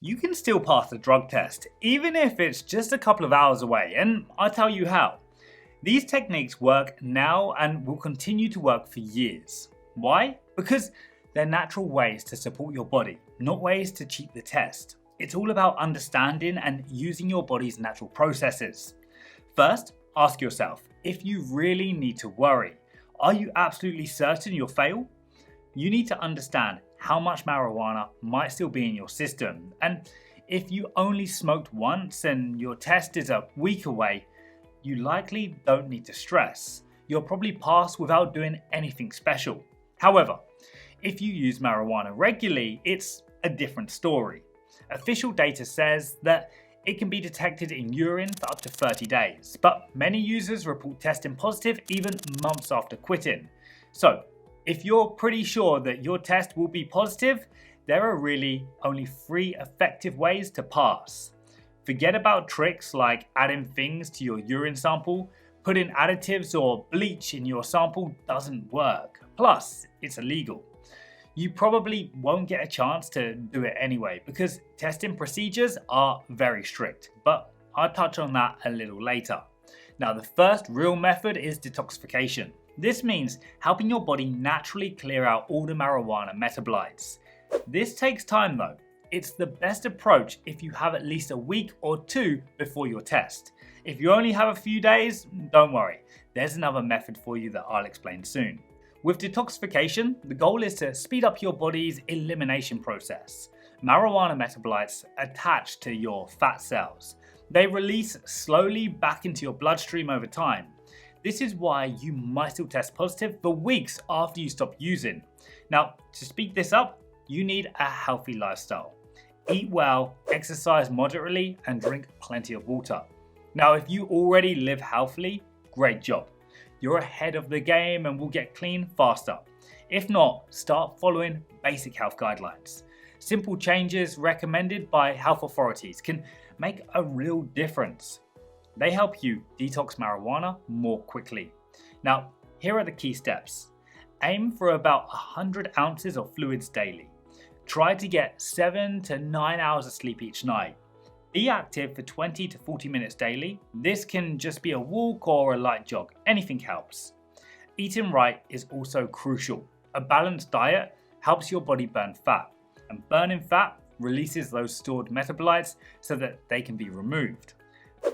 You can still pass the drug test, even if it's just a couple of hours away, and I'll tell you how. These techniques work now and will continue to work for years. Why? Because they're natural ways to support your body, not ways to cheat the test. It's all about understanding and using your body's natural processes. First, ask yourself if you really need to worry. Are you absolutely certain you'll fail? You need to understand how much marijuana might still be in your system. And if you only smoked once and your test is a week away, you likely don't need to stress. You'll probably pass without doing anything special. However, if you use marijuana regularly, it's a different story. Official data says that it can be detected in urine for up to 30 days, but many users report testing positive even months after quitting. So, if you're pretty sure that your test will be positive, there are really only 3 effective ways to pass. Forget about tricks like adding things to your urine sample. Putting additives or bleach in your sample doesn't work. Plus, it's illegal. You probably won't get a chance to do it anyway because testing procedures are very strict, but I'll touch on that a little later. Now, the first real method is detoxification. This means helping your body naturally clear out all the marijuana metabolites. This takes time though. It's the best approach if you have at least a week or 2 before your test. If you only have a few days, don't worry. There's another method for you that I'll explain soon. With detoxification, the goal is to speed up your body's elimination process. Marijuana metabolites attach to your fat cells. They release slowly back into your bloodstream over time. This is why you might still test positive for weeks after you stop using. Now, to speed this up, you need a healthy lifestyle. Eat well, exercise moderately, and drink plenty of water. Now, if you already live healthily, great job. You're ahead of the game and will get clean faster. If not, start following basic health guidelines. Simple changes recommended by health authorities can make a real difference. They help you detox marijuana more quickly. Now, here are the key steps. Aim for about 100 ounces of fluids daily. Try to get 7 to 9 hours of sleep each night. Be active for 20 to 40 minutes daily. This can just be a walk or a light jog. Anything helps. Eating right is also crucial. A balanced diet helps your body burn fat, and burning fat releases those stored metabolites so that they can be removed.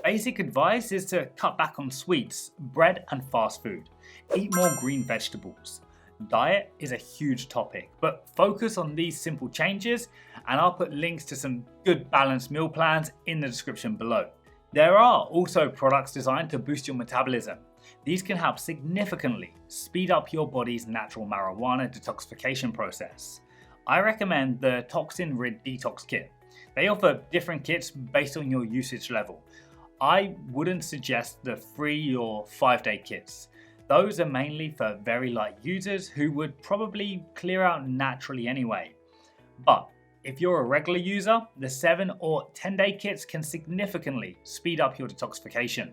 Basic advice is to cut back on sweets, bread and fast food. Eat more green vegetables. Diet is a huge topic, but focus on these simple changes and I'll put links to some good balanced meal plans in the description below. There are also products designed to boost your metabolism. These can help significantly speed up your body's natural marijuana detoxification process. I recommend the ToxinRid Detox kit. They offer different kits based on your usage level. I wouldn't suggest the 3 or 5 day kits. Those are mainly for very light users who would probably clear out naturally anyway. But if you're a regular user, the 7 or 10 day kits can significantly speed up your detoxification.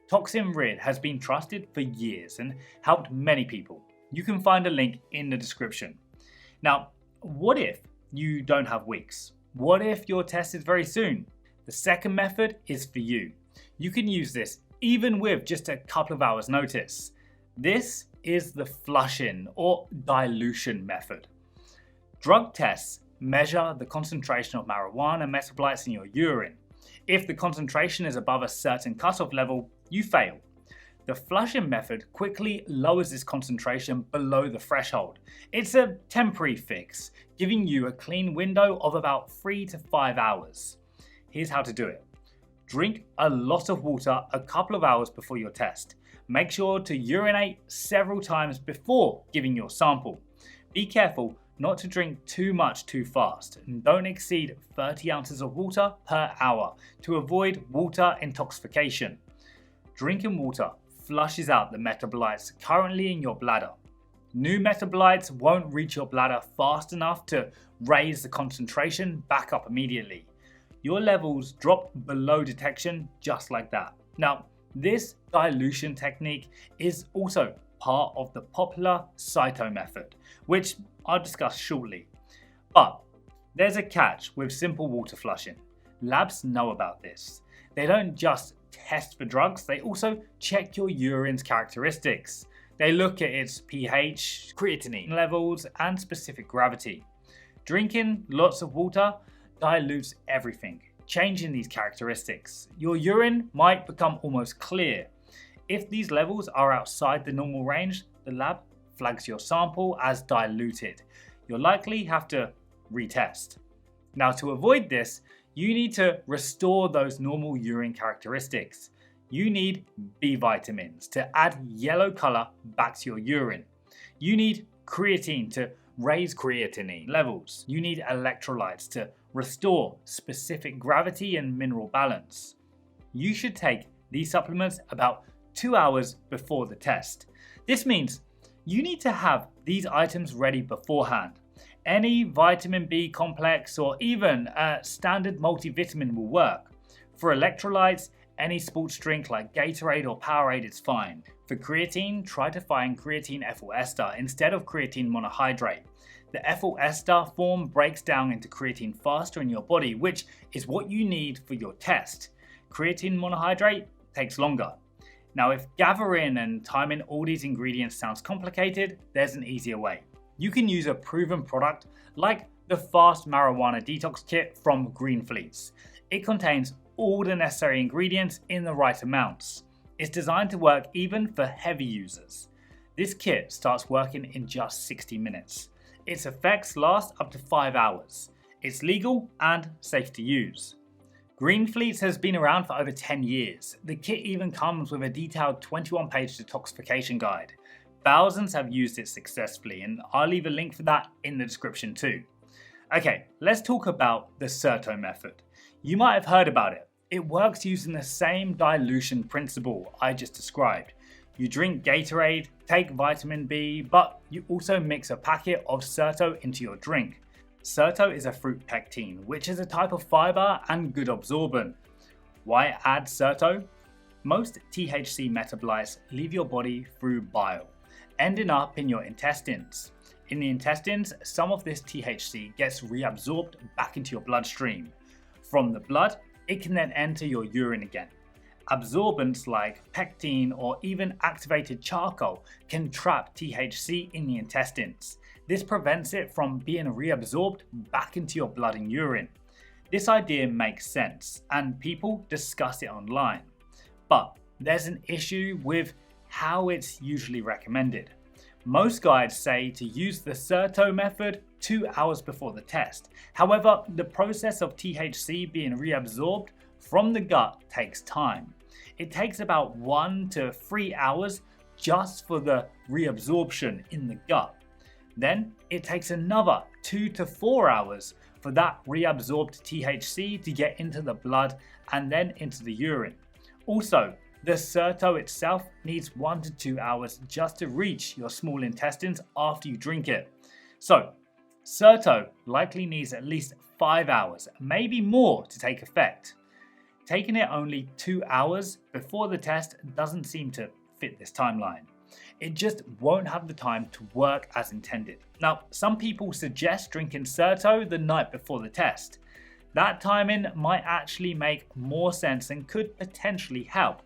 ToxinRid has been trusted for years and helped many people. You can find a link in the description. Now, what if you don't have weeks? What if your test is very soon? The second method is for you. You can use this even with just a couple of hours notice. This is the flushing or dilution method. Drug tests measure the concentration of marijuana metabolites in your urine. If the concentration is above a certain cutoff level, you fail. The flushing method quickly lowers this concentration below the threshold. It's a temporary fix, giving you a clean window of about 3 to 5 hours. Here's how to do it. Drink a lot of water a couple of hours before your test. Make sure to urinate several times before giving your sample. Be careful not to drink too much too fast, and don't exceed 30 ounces of water per hour to avoid water intoxication. Drinking water flushes out the metabolites currently in your bladder. New metabolites won't reach your bladder fast enough to raise the concentration back up immediately. Your levels drop below detection just like that. Now, this dilution technique is also part of the popular Certo Method, which I'll discuss shortly. But There's a catch with simple water flushing. Labs know about this. They don't just test for drugs, they also check your urine's characteristics. They look at its pH, creatinine levels, and specific gravity. Drinking lots of water dilutes everything, changing these characteristics. Your urine might become almost clear. If these levels are outside the normal range, the lab flags your sample as diluted. You'll likely have to retest. Now, to avoid this, you need to restore those normal urine characteristics. You need B vitamins to add yellow color back to your urine. You need creatine to raise creatinine levels. You need electrolytes to restore specific gravity and mineral balance. You should take these supplements about 2 hours before the test. This means you need to have these items ready beforehand. Any vitamin B complex or even a standard multivitamin will work. For electrolytes, any sports drink like Gatorade or Powerade is fine. For creatine, try to find creatine ethyl ester instead of creatine monohydrate. The ethyl ester form breaks down into creatine faster in your body, which is what you need for your test. Creatine monohydrate takes longer. Now, if gathering and timing all these ingredients sounds complicated, there's an easier way. You can use a proven product like the Fast Marijuana Detox Kit from Green Fleece. It contains all the necessary ingredients in the right amounts. It's designed to work even for heavy users. This kit starts working in just 60 minutes. Its effects last up to 5 hours. It's legal and safe to use. Green Fleece has been around for over 10 years. The kit even comes with a detailed 21-page detoxification guide. Thousands have used it successfully, and I'll leave a link for that in the description too. Okay, let's talk about the Certo Method. You might have heard about it. It works using the same dilution principle I just described. You drink Gatorade, take vitamin B, but you also mix a packet of Certo into your drink. Certo is a fruit pectin, which is a type of fiber and good absorbent. Why add Certo? Most THC metabolites leave your body through bile, ending up in your intestines. In the intestines, some of this THC gets reabsorbed back into your bloodstream. From the blood, it can then enter your urine again. Absorbents like pectin or even activated charcoal can trap THC in the intestines. This prevents it from being reabsorbed back into your blood and urine. This idea makes sense, and people discuss it online. But there's an issue with how it's usually recommended. Most guides say to use the Certo method 2 hours before the test. However, the process of THC being reabsorbed from the gut takes time. It takes about 1 to 3 hours just for the reabsorption in the gut. Then it takes another 2 to 4 hours for that reabsorbed THC to get into the blood and then into the urine. Also, the Certo itself needs 1 to 2 hours just to reach your small intestines after you drink it. So, Certo likely needs at least 5 hours, maybe more, to take effect. Taking it only 2 hours before the test doesn't seem to fit this timeline. It just won't have the time to work as intended. Now, some people suggest drinking Certo the night before the test. That timing might actually make more sense and could potentially help.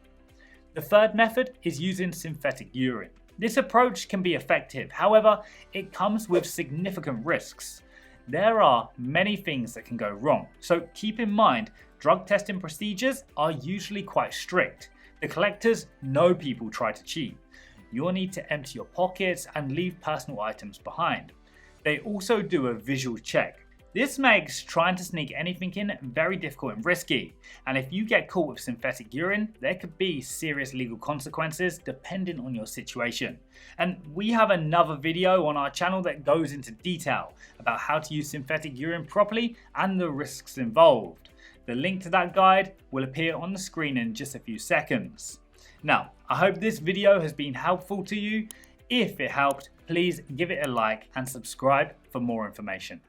The third method is using synthetic urine. This approach can be effective, however, it comes with significant risks. There are many things that can go wrong, so keep in mind drug testing procedures are usually quite strict. The collectors know people try to cheat. You'll need to empty your pockets and leave personal items behind. They also do a visual check. This makes trying to sneak anything in very difficult and risky, and if you get caught with synthetic urine, there could be serious legal consequences depending on your situation. And we have another video on our channel that goes into detail about how to use synthetic urine properly and the risks involved. The link to that guide will appear on the screen in just a few seconds. Now, I hope this video has been helpful to you. If it helped, please give it a like and subscribe for more information.